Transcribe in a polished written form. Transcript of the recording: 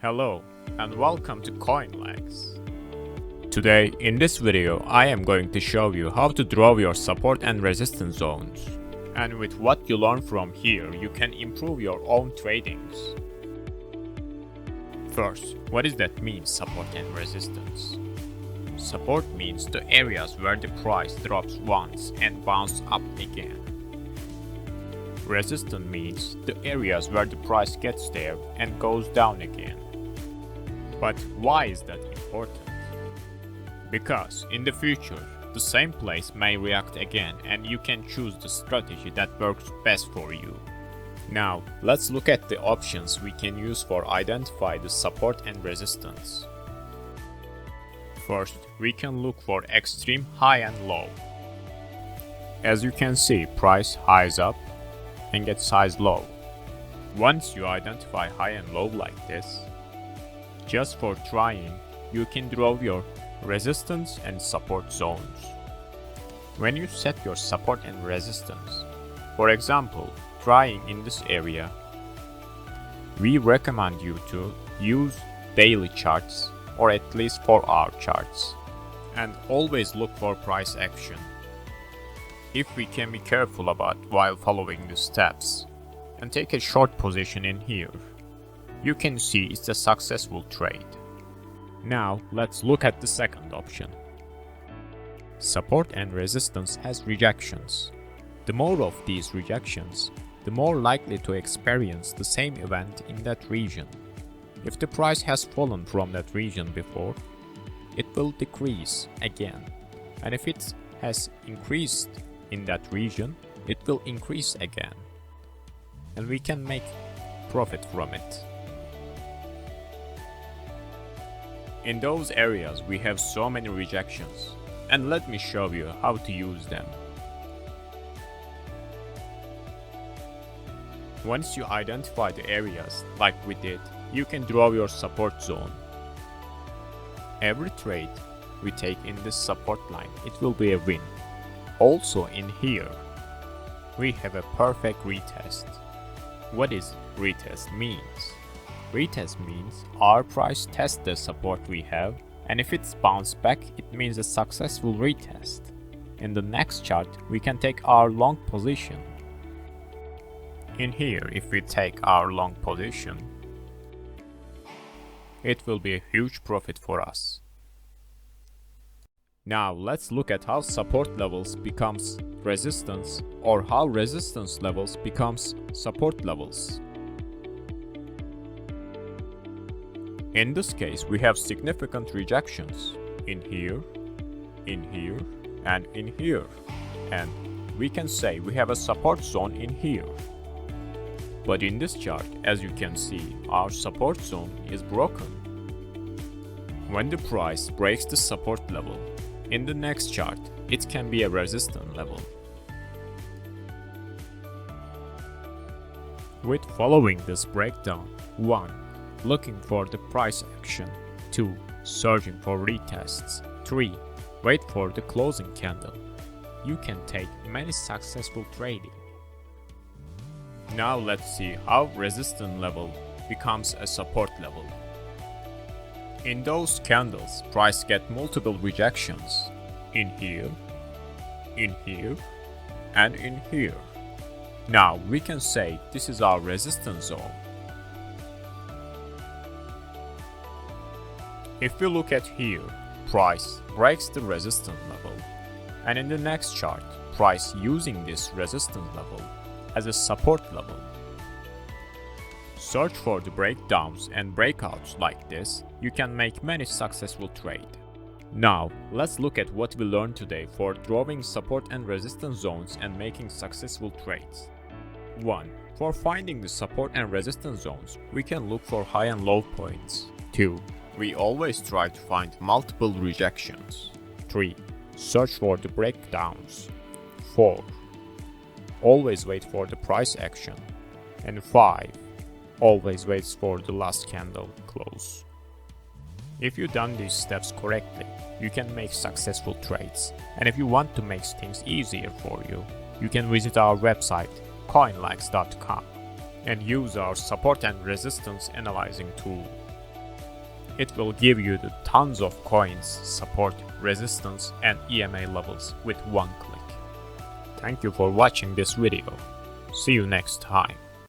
Hello and welcome to CoinLegs. Today in this video I am going to show you how to draw your support and resistance zones. And with what you learn from here you can improve your own tradings. First, what does that mean, support and resistance? Support means the areas where the price drops once and bounces up again. Resistance means the areas where the price gets there and goes down again. But why is that important? Because in the future, the same place may react again and you can choose the strategy that works best for you. Now, let's look at the options we can use for identify the support and resistance. First, we can look for extreme high and low. As you can see, price highs up and gets highs low. Once you identify high and low like this, just for trying, you can draw your resistance and support zones. When you set your support and resistance, for example, trying in this area, we recommend you to use daily charts or at least 4-hour charts, and always look for price action. If we can be careful about while following the steps and take a short position in here, you can see it's a successful trade. Now let's look at the second option. Support and resistance has rejections. The more of these rejections, the more likely to experience the same event in that region. If the price has fallen from that region before, it will decrease again. And if it has increased in that region, it will increase again. And we can make profit from it. In those areas we have so many rejections, and let me show you how to use them. Once you identify the areas like we did, you can draw your support zone. Every trade we take in this support line, it will be a win. Also in here, we have a perfect retest. What is retest means? Retest means our price tests the support we have, and if it's bounced back, it means a successful retest. In the next chart, we can take our long position. In here, if we take our long position, it will be a huge profit for us. Now let's look at how support levels becomes resistance, or how resistance levels becomes support levels. In this case, we have significant rejections in here, and in here. And we can say we have a support zone in here. But in this chart, as you can see, our support zone is broken. When the price breaks the support level, in the next chart, it can be a resistance level. With following this breakdown, 1. Looking for the price action, 2. Searching for retests, 3. Wait for the closing candle. You can take many successful trading. Now let's see how resistance level becomes a support level. In those candles, price get multiple rejections in here, and in here. Now we can say this is our resistance zone. If we look at here, price breaks the resistance level, and in the next chart, price using this resistance level as a support level. Search for the breakdowns and breakouts like this, you can make many successful trades. Now, let's look at what we learned today for drawing support and resistance zones and making successful trades. 1. For finding the support and resistance zones, we can look for high and low points. 2. We always try to find multiple rejections. 3. Search for the breakdowns. 4. Always wait for the price action. And 5. Always wait for the last candle close. If you've done these steps correctly, you can make successful trades. And if you want to make things easier for you, you can visit our website coinlegs.com and use our support and resistance analyzing tool. It will give you the tons of coins, support, resistance, and EMA levels with one click. Thank you for watching this video. See you next time.